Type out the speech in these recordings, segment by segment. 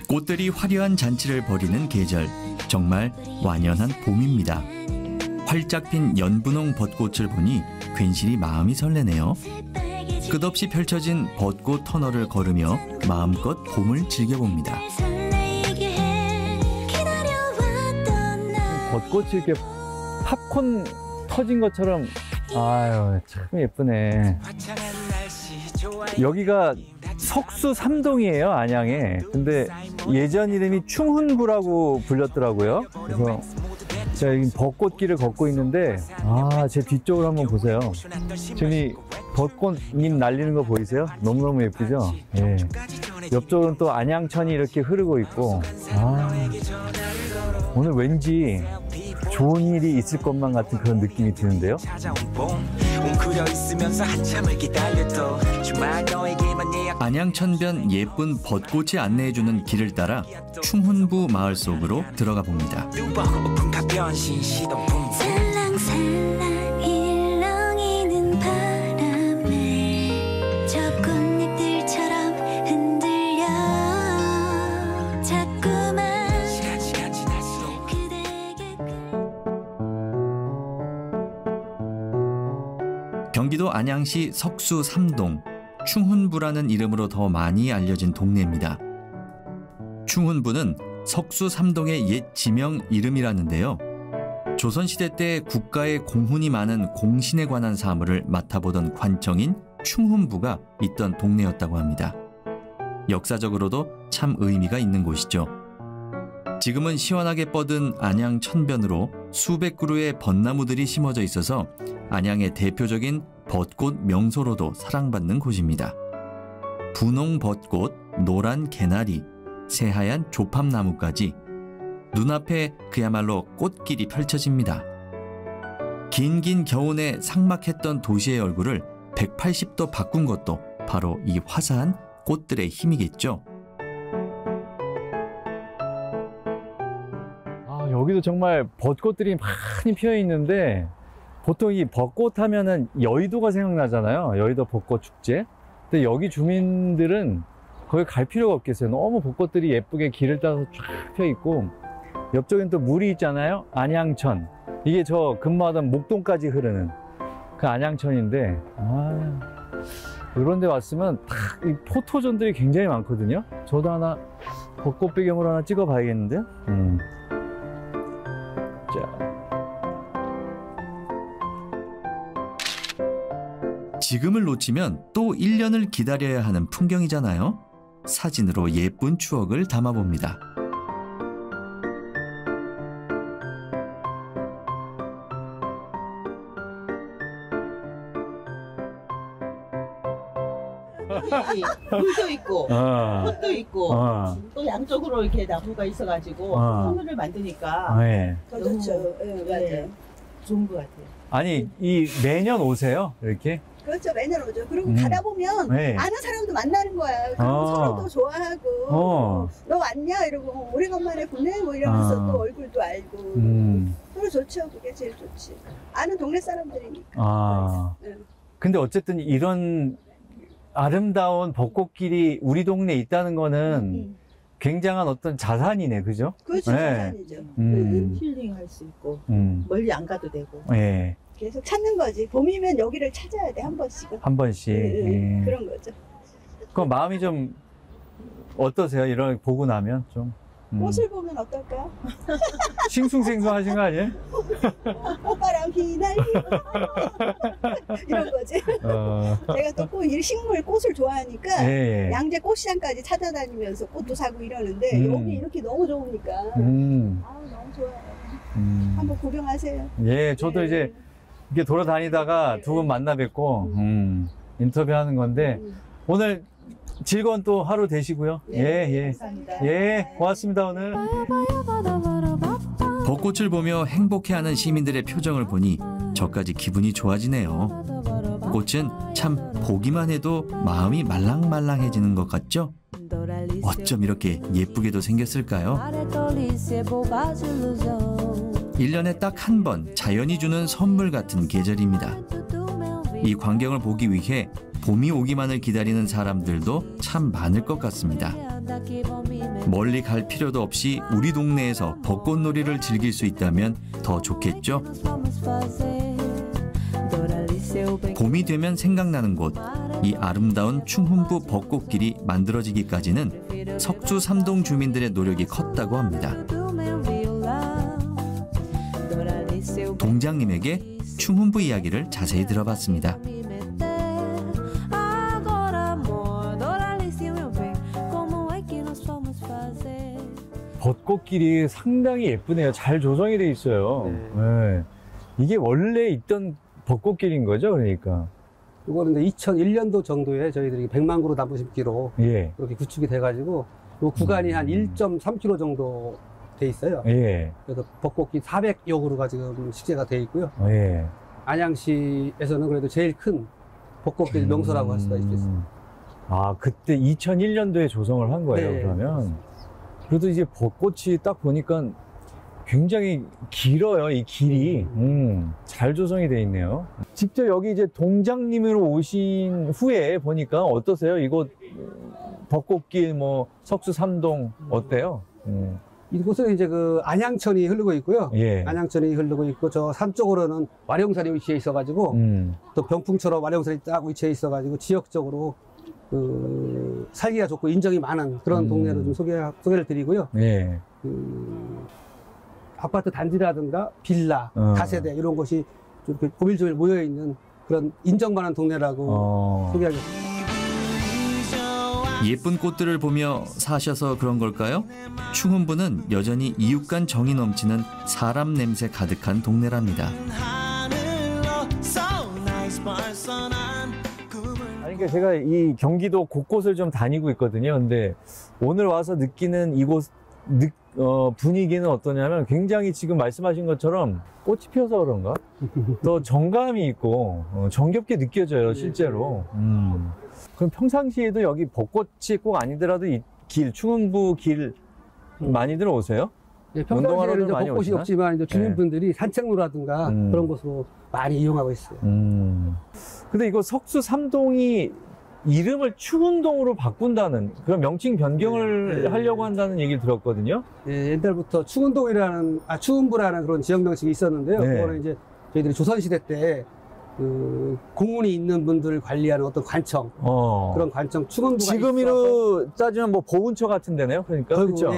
꽃들이 화려한 잔치를 벌이는 계절, 정말 완연한 봄입니다. 활짝 핀 연분홍 벚꽃을 보니 괜시리 마음이 설레네요. 끝없이 펼쳐진 벚꽃 터널을 걸으며 마음껏 봄을 즐겨봅니다. 벚꽃이 이렇게 팝콘 터진 것처럼 아유 참 예쁘네. 여기가 석수 3동이에요, 안양에. 근데 예전 이름이 충훈부라고 불렸더라고요. 그래서 제가 여기 벚꽃길을 걷고 있는데 제 뒤쪽을 한번 보세요. 지금 이 벚꽃잎 날리는 거 보이세요? 너무너무 예쁘죠? 예. 옆쪽은 또 안양천이 이렇게 흐르고 있고 오늘 왠지 좋은 일이 있을 것만 같은 그런 느낌이 드는데요. 안양천변 예쁜 벚꽃이 안내해주는 길을 따라 충훈부 마을 속으로 들어가 봅니다. 경기도 안양시 석수 3동, 충훈부라는 이름으로 더 많이 알려진 동네입니다. 충훈부는 석수 3동의 옛 지명 이름이라는데요. 조선시대 때 국가의 공훈이 많은 공신에 관한 사물을 맡아보던 관청인 충훈부가 있던 동네였다고 합니다. 역사적으로도 참 의미가 있는 곳이죠. 지금은 시원하게 뻗은 안양 천변으로 수백 그루의 벚나무들이 심어져 있어서 안양의 대표적인 벚꽃 명소로도 사랑받는 곳입니다. 분홍 벚꽃, 노란 개나리, 새하얀 조팝나무까지 눈앞에 그야말로 꽃길이 펼쳐집니다. 긴긴 겨운에 삭막했던 도시의 얼굴을 180도 바꾼 것도 바로 이 화사한 꽃들의 힘이겠죠. 여기도 정말 벚꽃들이 많이 피어 있는데 보통 이 벚꽃 하면은 여의도가 생각나잖아요. 여의도 벚꽃 축제. 근데 여기 주민들은 거기 갈 필요가 없겠어요. 너무 벚꽃들이 예쁘게 길을 따라서 쫙 펴 있고 옆쪽엔 또 물이 있잖아요. 안양천. 이게 저 근무하던 목동까지 흐르는 그 안양천인데 이런 데 왔으면 이 포토존들이 굉장히 많거든요. 저도 하나 벚꽃 배경으로 하나 찍어 봐야겠는데요. 지금을 놓치면 또 1년을 기다려야 하는 풍경이잖아요. 사진으로 예쁜 추억을 담아봅니다. 물도 있고 꽃도 있고 또 양쪽으로 이렇게 나무가 있어가지고 터널을 만드니까 더 좋죠. 맞아요. 좋은 것 같아요. 아니 이 매년 오세요 이렇게? 그렇죠, 매년 오죠. 그리고 가다 보면 아는 사람도 만나는 거야. 그럼 서로도 좋아하고 너 왔냐 이러고 오래간만에 보네 뭐 이러면서 또 얼굴도 알고 서로 좋죠. 그게 제일 좋지. 아는 동네 사람들이니까. 근데 어쨌든 이런 아름다운 벚꽃길이 우리 동네에 있다는 거는 굉장한 어떤 자산이네, 그죠? 그렇죠, 자산이죠. 힐링할 수 있고 멀리 안 가도 되고. 계속 찾는 거지. 봄이면 여기를 찾아야 돼, 한 번씩은. 한 번씩. 그런 거죠. 그럼 마음이 좀 어떠세요? 이런 거 보고 나면 좀. 꽃을 보면 어떨까요? 싱숭생숭하신 거 아니에요? 꽃바람 휘날리고 이런 거지. 제가 또 식물 꽃을 좋아하니까 양재 꽃시장까지 찾아다니면서 꽃도 사고 이러는데 여기 이렇게 너무 좋으니까 너무 좋아요. 한번 구경하세요. 예, 저도 이제 이렇게 돌아다니다가 두 분 만나 뵙고 인터뷰하는 건데 오늘 즐거운 또 하루 되시고요. 감사합니다. 고맙습니다, 오늘. 벚꽃을 보며 행복해하는 시민들의 표정을 보니 저까지 기분이 좋아지네요. 꽃은 참 보기만 해도 마음이 말랑말랑해지는 것 같죠? 어쩜 이렇게 예쁘게도 생겼을까요? 1년에 딱 한 번 자연이 주는 선물 같은 계절입니다. 이 광경을 보기 위해 봄이 오기만을 기다리는 사람들도 참 많을 것 같습니다. 멀리 갈 필요도 없이 우리 동네에서 벚꽃놀이를 즐길 수 있다면 더 좋겠죠? 봄이 되면 생각나는 곳, 이 아름다운 충훈부 벚꽃길이 만들어지기까지는 석주 3동 주민들의 노력이 컸다고 합니다. 동장님에게 충훈부 이야기를 자세히 들어봤습니다. 벚꽃길이 상당히 예쁘네요. 잘 조성이 돼 있어요. 네. 이게 원래 있던 벚꽃길인 거죠, 그러니까? 이거는 2001년도 정도에 저희들이 100만 그루 나무 심기로 예. 그렇게 구축이 돼가지고 이 구간이 한 1.3km 정도 돼 있어요. 예. 그래서 벚꽃길 400여 그루가 지금 식재가 돼 있고요. 예. 안양시에서는 그래도 제일 큰 벚꽃길 명소라고 할 수가 있겠습니다. 아, 그때 2001년도에 조성을 한 거예요, 네, 그러면? 그렇습니다. 그래도 이제 벚꽃이 딱 보니까 굉장히 길어요, 이 길이. 잘 조성이 돼 있네요. 직접 여기 이제 동장님으로 오신 후에 보니까 어떠세요? 이곳 벚꽃길 뭐 석수 3동 어때요? 이곳은 이제 그 안양천이 흐르고 있고요. 예. 안양천이 흐르고 있고 저 산 쪽으로는 와룡산이 위치해 있어가지고 또 병풍처럼 와룡산이 딱 위치해 있어가지고 지역적으로 그 살기가 좋고 인정이 많은 그런 동네로 좀 소개를 드리고요. 예. 아파트 단지라든가 빌라, 다세대 이런 곳이 이렇게 고밀조밀 모여 있는 그런 인정받는 동네라고 소개하겠습니다. 예쁜 꽃들을 보며 사셔서 그런 걸까요? 충훈부는 여전히 이웃 간 정이 넘치는 사람 냄새 가득한 동네랍니다. 아니, 그러니까 제가 이 경기도 곳곳을 좀 다니고 있거든요. 근데 오늘 와서 느끼는 이곳 분위기는 어떠냐면 굉장히 지금 말씀하신 것처럼 꽃이 피어서 그런가? 더 정감이 있고 정겹게 느껴져요, 실제로. 그럼 평상시에도 여기 벚꽃이 꼭 아니더라도 이 길, 충훈부 길 많이들 오세요? 네, 평상시에는 많이 벚꽃이 오시나? 없지만 이제 주민분들이 산책로라든가 그런 곳으로 많이 이용하고 있어요. 근데 이거 석수 3동이 이름을 충훈동으로 바꾼다는 그런 명칭 변경을 하려고 한다는 얘기를 들었거든요. 예, 옛날부터 충훈부라는 그런 지역 명칭이 있었는데요. 그거는 이제 저희들이 조선시대 때 그 공문이 있는 분들을 관리하는 어떤 관청, 그런 관청 충훈부가 지금으로 따지면 뭐 보훈처 같은 데네요. 그러니까 그렇죠.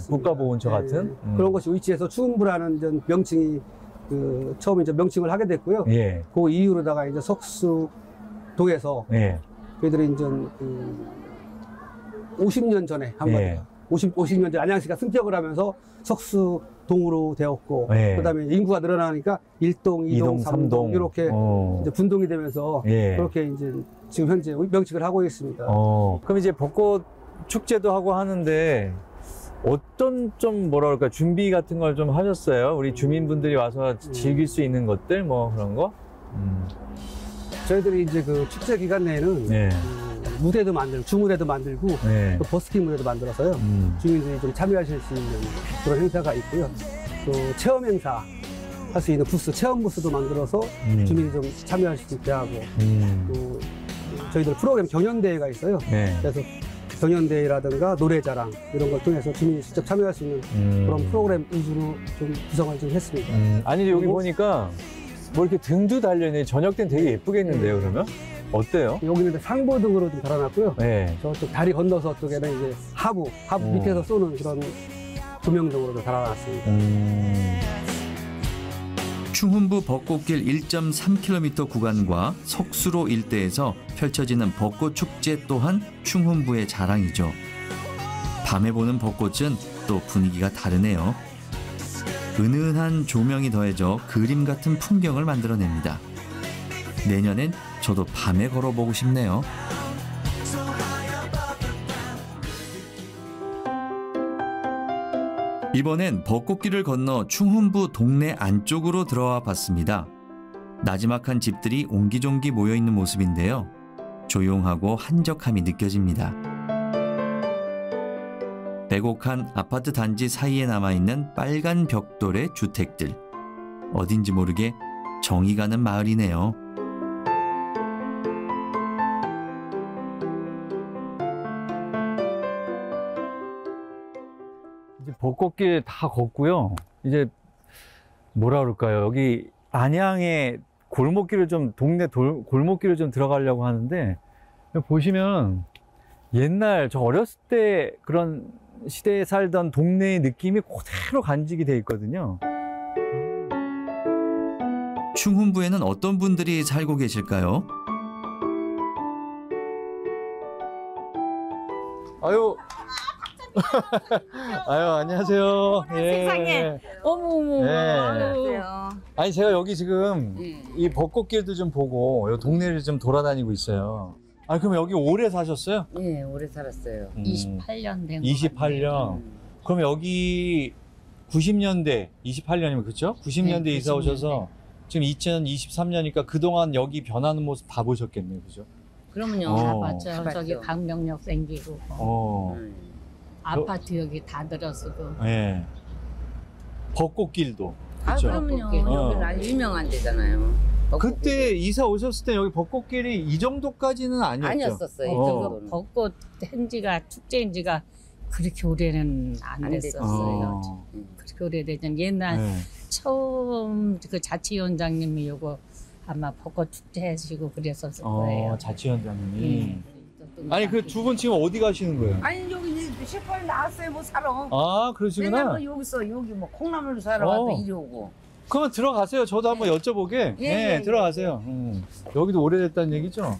국가보훈처 같은 그런 것이 위치해서 충훈부라는 이제 명칭이 그 처음에 이제 명칭을 하게 됐고요. 그 이후로다가 이제 석수동에서 저희들이 이제 그 50년 전에 한번 50년 전에 안양시가 승격을 하면서 석수동으로 되었고 그다음에 인구가 늘어나니까 1동, 2동, 3동 이렇게 이제 분동이 되면서 그렇게 이제 지금 현재 명칭을 하고 있습니다. 그럼 이제 벚꽃 축제도 하고 하는데 어떤 좀 뭐라 그럴까 준비 같은 걸 좀 하셨어요? 우리 주민분들이 와서 즐길 수 있는 것들 뭐 그런 거? 저희들이 이제 그 축제 기간 내에는 무대도 만들고 주무대도 만들고 또 버스킹 무대도 만들어서요. 주민들이 좀 참여하실 수 있는 그런 행사가 있고요. 또 체험 행사 할 수 있는 부스, 체험 부스도 만들어서 주민이 좀 참여할 수 있게 하고 또 저희들 프로그램 경연대회가 있어요. 그래서 경연대회라든가 노래자랑 이런 걸 통해서 주민이 직접 참여할 수 있는 그런 프로그램 위주로 좀 구성을 좀 했습니다. 아니 여기 보니까 뭐 이렇게 등도 달려있네. 저녁 때는 되게 예쁘겠는데요, 그러면? 어때요? 여기는 상보 등으로 좀 달아놨고요. 저쪽 다리 건너서 쪽에는 이제 하부 밑에서 쏘는 그런 조명 등으로 달아놨습니다. 충훈부 벚꽃길 1.3km 구간과 석수로 일대에서 펼쳐지는 벚꽃 축제 또한 충훈부의 자랑이죠. 밤에 보는 벚꽃은 또 분위기가 다르네요. 은은한 조명이 더해져 그림 같은 풍경을 만들어냅니다. 내년엔 저도 밤에 걸어보고 싶네요. 이번엔 벚꽃길을 건너 충훈부 동네 안쪽으로 들어와 봤습니다. 나지막한 집들이 옹기종기 모여있는 모습인데요. 조용하고 한적함이 느껴집니다. 빼곡한 아파트 단지 사이에 남아있는 빨간 벽돌의 주택들. 어딘지 모르게 정이 가는 마을이네요. 벚꽃길 다 걷고요. 이제 뭐라 그럴까요? 여기 안양의 골목길을 좀 동네 골목길을 좀 들어가려고 하는데 보시면 옛날 저 어렸을 때 그런 시대에 살던 동네의 느낌이 그대로 간직이 돼 있거든요. 충훈부에는 어떤 분들이 살고 계실까요? 아유. 아유, 안녕하세요. 세상에. 어머. 예. 안녕하세요. 아니, 제가 여기 지금 이 벚꽃길도 좀 보고 이 동네를 좀 돌아다니고 있어요. 아, 그럼 여기 오래 사셨어요? 네, 오래 살았어요. 28년 된 거. 28년. 그럼 여기 90년대, 28년이면 그렇죠? 90년대 네, 이사 90년대. 오셔서 지금 2023년이니까 그동안 여기 변하는 모습 다 보셨겠네요. 그죠? 그러면요. 다 어. 봤죠. 다 저기 봤죠. 강명역 생기고 음. 아파트 여기 다 들었어도. 예. 벚꽃길도. 아, 그쵸? 그럼요. 벚꽃길. 여기는 아주 유명한 데잖아요. 그때 이사 오셨을 때 여기 벚꽃길이 이 정도까지는 아니었죠? 아니었었어요. 어. 이 그거 정도는. 벚꽃 행지가 축제인지가 그렇게 오래는 안 안 됐었어요. 어. 그렇게 오래되전 옛날 네. 처음 그 자치위원장님이 요거 아마 벚꽃 축제 하시고 그랬었을 거예요. 자치위원장님이. 또 아니, 그 두 분 지금 어디 가시는 거예요? 아니 여기 슈퍼에 나왔어요. 뭐 사러. 아, 맨날 그러시구나. 뭐 여기서 여기 뭐 콩나물 사러 와도 이리 오고. 그러면 들어가세요. 저도 한번 여쭤보게. 네, 예. 들어가세요. 여기도 오래됐다는 얘기죠?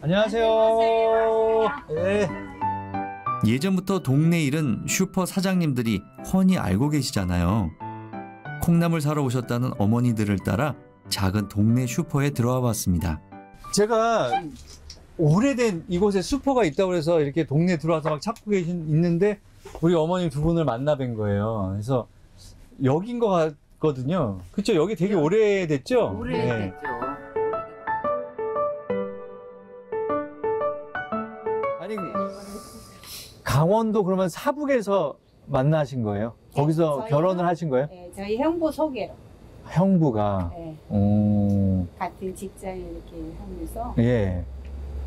안녕하세요. 네. 예전부터 동네 일은 슈퍼 사장님들이 훤히 알고 계시잖아요. 콩나물 사러 오셨다는 어머니들을 따라 작은 동네 슈퍼에 들어와 봤습니다. 제가 오래된 이곳에 슈퍼가 있다고 해서 이렇게 동네에 들어와서 막 찾고 있는데 우리 어머니 두 분을 만나 뵌 거예요. 그래서 여긴 것 같거든요. 그쵸? 여기 되게 오래됐죠? 네. 오래됐죠. 아니, 강원도 그러면 사북에서 만나신 거예요? 거기서 저희는- 결혼을 하신 거예요? 네, 저희 형부 소개로 형부가. 네, 같은 직장에 이렇게 하면서 예.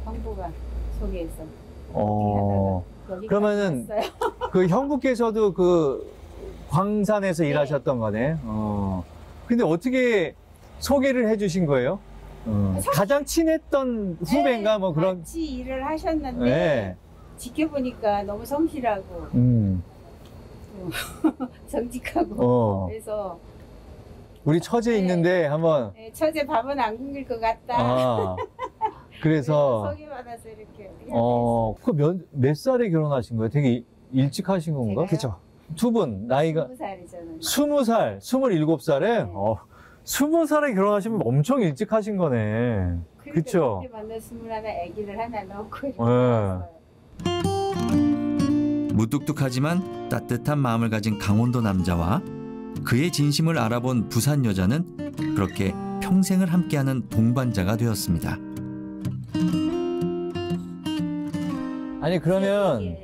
형부가 소개해서 여기까지 그러면은 왔어요. 그 형부께서도 그 광산에서 일하셨던 거네. 근데 어떻게 소개를 해주신 거예요? 가장 친했던 후배인가 뭐 그런. 같이 일을 하셨는데 네. 지켜보니까 너무 성실하고 정직하고 그래서 우리 처제 있는데 한번. 네, 처제 밥은 안 굶길 것 같다. 아, 그래서. 소개받아서 이렇게 몇 살에 결혼하신 거예요? 되게 일찍 하신 건가? 제가요? 그쵸. 두 분, 나이가 20살이잖아요. 20살, 27살에? 네. 20살에 결혼하시면 엄청 일찍 하신 거네. 그쵸? 그때 만나 21 아기를 하나 넣고 이렇게 네. 왔어요. 무뚝뚝하지만 따뜻한 마음을 가진 강원도 남자와 그의 진심을 알아본 부산 여자는 그렇게 평생을 함께하는 동반자가 되었습니다. 아니, 그러면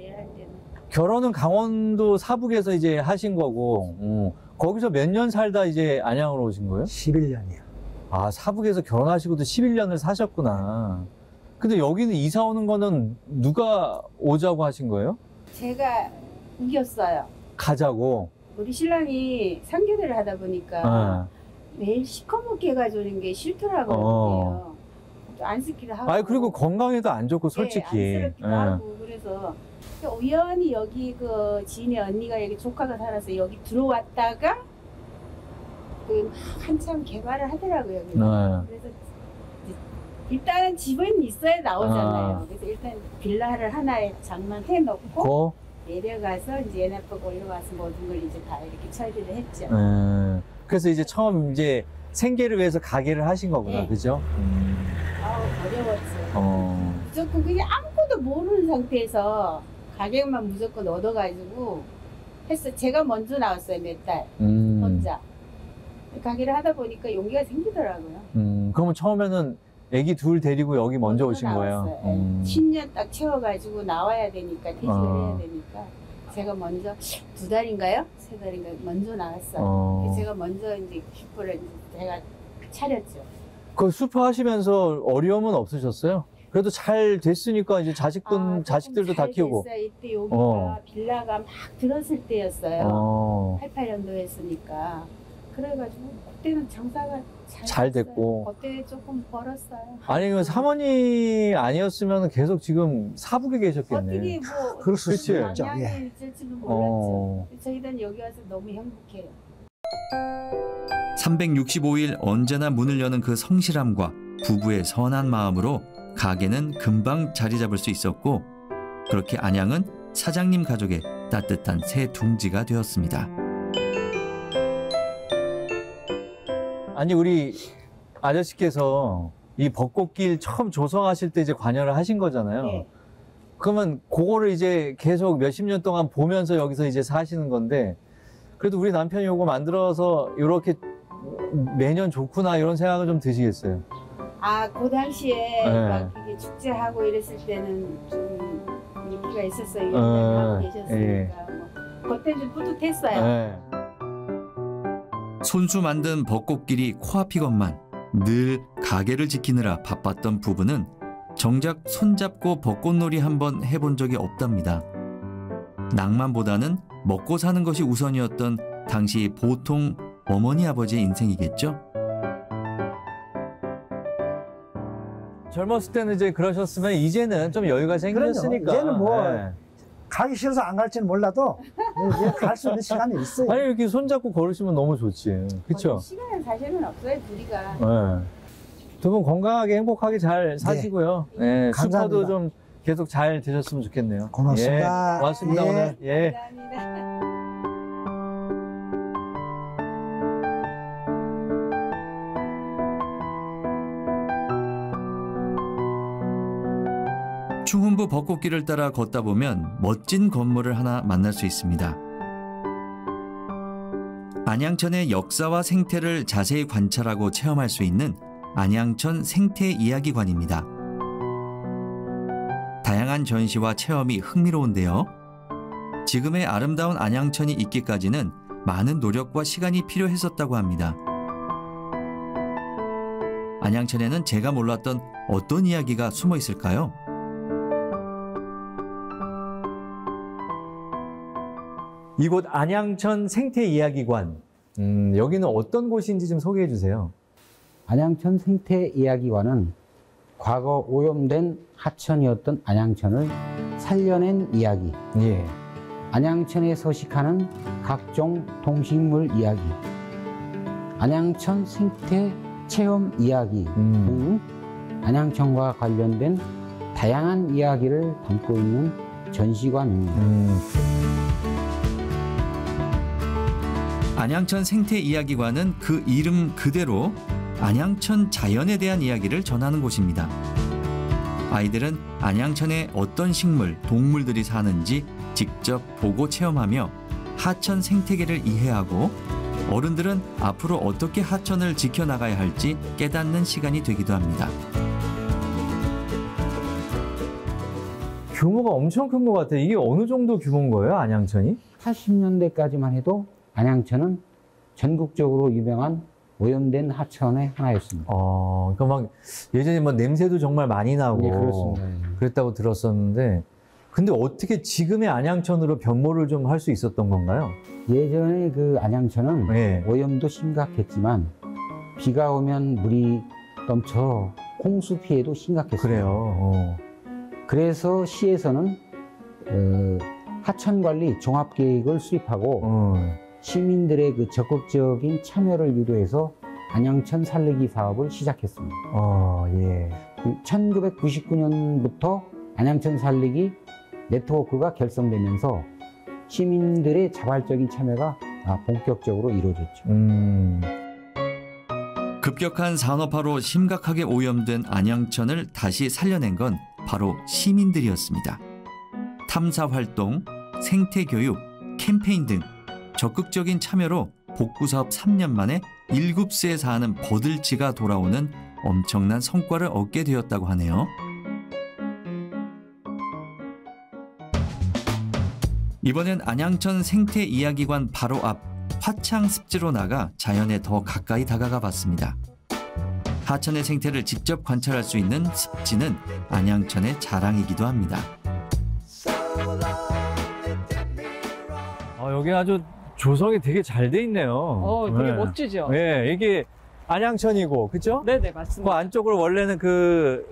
결혼은 강원도 사북에서 이제 하신 거고, 거기서 몇 년 살다 이제 안양으로 오신 거예요? 11년이요. 아, 사북에서 결혼하시고도 11년을 사셨구나. 근데 여기는 이사 오는 거는 누가 오자고 하신 거예요? 제가 이겼어요. 가자고. 우리 신랑이 상견례를 하다 보니까 매일 시커멓게 해가지고 오는 게 싫더라고요. 또 안쓰기도 하고. 아, 그리고 건강에도 안 좋고, 솔직히. 네, 안쓰럽기도 하고. 그래서 우연히 여기 그 지인의 언니가 여기 조카가 살아서 여기 들어왔다가 그 한참 개발을 하더라고요. 여기. 그래서 일단은 집은 있어야 나오잖아요. 그래서 일단 빌라를 하나에 장만해 놓고 내려가서 이제 얘네 보고 올라와서 모든 걸 이제 다 이렇게 처리를 했죠. 그래서 이제 처음 이제 생계를 위해서 가게를 하신 거구나, 네. 그죠? 어려웠죠. 무조건 그냥 아무것도 모르는 상태에서 가격만 무조건 얻어가지고 했어. 제가 먼저 나왔어요, 몇 달. 혼자. 가게를 하다 보니까 용기가 생기더라고요. 그러면 처음에는 애기 둘 데리고 여기 먼저 오신 거예요? 10년 딱 채워가지고 나와야 되니까, 퇴직을 해야 되니까. 제가 먼저 2달인가요? 3달인가요? 먼저 나왔어요. 제가 먼저 이제 슈퍼를 제가 차렸죠. 그 슈퍼 하시면서 어려움은 없으셨어요? 그래도 잘 됐으니까 이제 자식들도 다 키우고. 됐어요. 이때 여기가 빌라가 막 들었을 때였어요. 88년도였으니까. 그래가지고 그때는 장사가 잘 됐고. 그때 조금 벌었어요. 아니 그 사모님 아니었으면 계속 지금 사북에 계셨겠네. 어떻게 뭐 그럴 수 있죠. 영향이 있을지는 몰랐죠. 저희는 여기 와서 너무 행복해요. 365일 언제나 문을 여는 그 성실함과 부부의 선한 마음으로 가게는 금방 자리 잡을 수 있었고, 그렇게 안양은 사장님 가족의 따뜻한 새 둥지가 되었습니다. 아니 우리 아저씨께서 이 벚꽃길 처음 조성하실 때 이제 관여를 하신 거잖아요. 네. 그러면 그거를 이제 계속 몇십 년 동안 보면서 여기서 이제 사시는 건데, 그래도 우리 남편이 요거 만들어서 이렇게 매년 좋구나 이런 생각은 좀 드시겠어요? 그 당시에 막 이게 축제하고 이랬을 때는 좀 인기가 있었어요. 하고 계셨으니까. 뭐 그때 좀 뿌듯했어요. 손수 만든 벚꽃길이 코앞이건만 늘 가게를 지키느라 바빴던 부부는 정작 손잡고 벚꽃놀이 한번 해본 적이 없답니다. 낭만보다는 먹고 사는 것이 우선이었던 당시 보통 어머니 아버지의 인생이겠죠? 젊었을 때는 이제 그러셨으면 이제는 좀 여유가 생겼으니까. 이제는 뭐 가기 싫어서 안 갈지는 몰라도 이제 갈 수 있는 시간이 있어요. 아니 이렇게 손잡고 걸으시면 너무 좋지. 그렇죠? 시간은 사실은 없어요, 둘이가. 두 분 건강하게 행복하게 잘 사시고요. 네, 슈퍼도 좀 계속 잘 되셨으면 좋겠네요. 고맙습니다. 고맙습니다 오늘. 감사합니다. 충훈부 벚꽃길을 따라 걷다 보면 멋진 건물을 하나 만날 수 있습니다. 안양천의 역사와 생태를 자세히 관찰하고 체험할 수 있는 안양천 생태이야기관입니다. 다양한 전시와 체험이 흥미로운데요. 지금의 아름다운 안양천이 있기까지는 많은 노력과 시간이 필요했었다고 합니다. 안양천에는 제가 몰랐던 어떤 이야기가 숨어 있을까요? 이곳 안양천 생태이야기관, 여기는 어떤 곳인지 좀 소개해 주세요. 안양천 생태이야기관은 과거 오염된 하천이었던 안양천을 살려낸 이야기, 안양천에 서식하는 각종 동식물 이야기, 안양천 생태 체험 이야기 등 안양천과 관련된 다양한 이야기를 담고 있는 전시관입니다. 안양천 생태이야기관은 그 이름 그대로 안양천 자연에 대한 이야기를 전하는 곳입니다. 아이들은 안양천에 어떤 식물, 동물들이 사는지 직접 보고 체험하며 하천 생태계를 이해하고, 어른들은 앞으로 어떻게 하천을 지켜나가야 할지 깨닫는 시간이 되기도 합니다. 규모가 엄청 큰 것 같아요. 이게 어느 정도 규모인 거예요, 안양천이? 80년대까지만 해도 안양천은 전국적으로 유명한 오염된 하천의 하나였습니다. 그러니까 막 예전에 뭐 냄새도 정말 많이 나고 그렇습니다. 그랬다고 들었었는데, 근데 어떻게 지금의 안양천으로 변모를 좀 할 수 있었던 건가요? 예전에 그 안양천은 오염도 심각했지만 비가 오면 물이 넘쳐 홍수 피해도 심각했어요. 그래요. 그래서 시에서는 하천관리 종합계획을 수립하고 시민들의 그 적극적인 참여를 유도해서 안양천 살리기 사업을 시작했습니다. 1999년부터 안양천 살리기 네트워크가 결성되면서 시민들의 자발적인 참여가 본격적으로 이루어졌죠. 급격한 산업화로 심각하게 오염된 안양천을 다시 살려낸 건 바로 시민들이었습니다. 탐사활동, 생태교육, 캠페인 등 적극적인 참여로 복구사업 3년 만에 7세에 사는 버들치가 돌아오는 엄청난 성과를 얻게 되었다고 하네요. 이번엔 안양천 생태이야기관 바로 앞 화창 습지로 나가 자연에 더 가까이 다가가 봤습니다. 하천의 생태를 직접 관찰할 수 있는 습지는 안양천의 자랑이기도 합니다. 여기 아주 조성이 되게 잘 돼 있네요. 되게 멋지죠? 네, 이게 안양천이고, 그죠? 네네, 맞습니다. 그 안쪽으로 원래는 그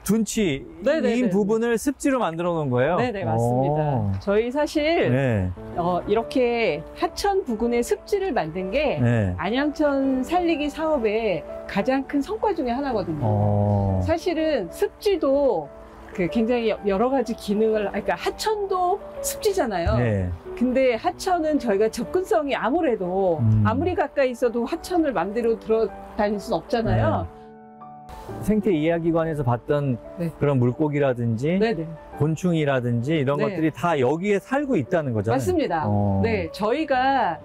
둔치인 부분을 습지로 만들어 놓은 거예요? 네네, 맞습니다. 저희 사실 이렇게 하천 부근에 습지를 만든 게 안양천 살리기 사업의 가장 큰 성과 중에 하나거든요. 사실은 습지도 굉장히 여러 가지 기능을, 그러니까 하천도 습지잖아요. 근데 하천은 저희가 접근성이 아무래도 아무리 가까이 있어도 하천을 맘대로 들어다닐 순 없잖아요. 생태 이야기관에서 봤던 그런 물고기라든지 곤충이라든지 이런 것들이 다 여기에 살고 있다는 거잖아요. 맞습니다. 네, 저희가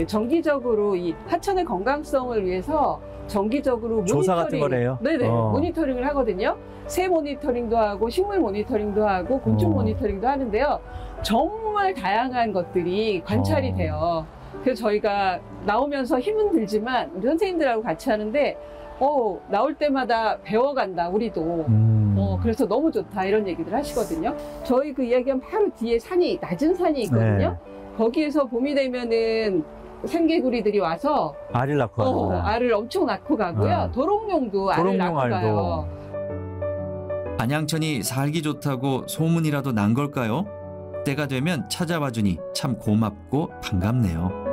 정기적으로 이 하천의 건강성을 위해서 정기적으로 조사 같은 거래요? 네네, 모니터링을 하거든요. 새 모니터링도 하고 식물 모니터링도 하고 곤충 모니터링도 하는데요. 정말 다양한 것들이 관찰이 돼요. 그래서 저희가 나오면서 힘은 들지만 우리 선생님들하고 같이 하는데 나올 때마다 배워간다, 우리도. 그래서 너무 좋다, 이런 얘기들 하시거든요. 저희 그 이야기하면 바로 뒤에 낮은 산이 있거든요. 거기에서 봄이 되면은 산개구리들이 와서 알을 낳고 가요. 알을 엄청 낳고 가고요. 도롱뇽도 알을 낳고 가요. 안양천이 살기 좋다고 소문이라도 난 걸까요? 때가 되면 찾아와 주니 참 고맙고 반갑네요.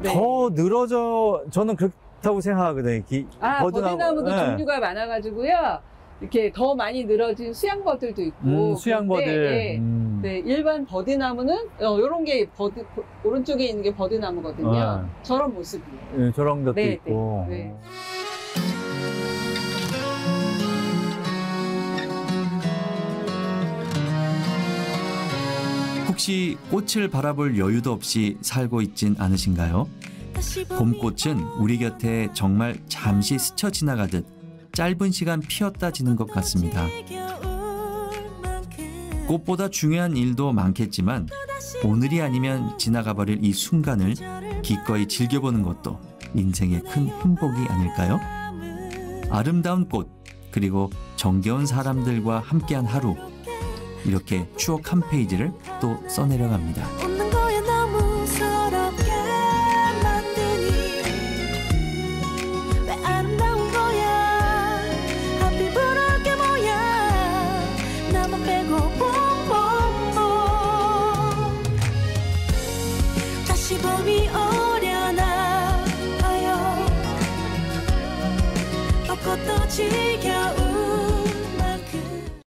더 늘어져, 저는 그렇다고 생각하거든요. 버드나무도 종류가 많아가지고요. 이렇게 더 많이 늘어진 수양버들도 있고. 수양버들. 일반 버드나무는 요런 게 오른쪽에 있는 게 버드나무거든요. 저런 모습이에요. 저런 것도 있고. 혹시 꽃을 바라볼 여유도 없이 살고 있진 않으신가요? 봄꽃은 우리 곁에 정말 잠시 스쳐 지나가듯 짧은 시간 피었다 지는 것 같습니다. 꽃보다 중요한 일도 많겠지만 오늘이 아니면 지나가 버릴 이 순간을 기꺼이 즐겨보는 것도 인생의 큰 행복이 아닐까요? 아름다운 꽃, 그리고 정겨운 사람들과 함께한 하루, 이렇게 추억 한 페이지를 또 써내려갑니다.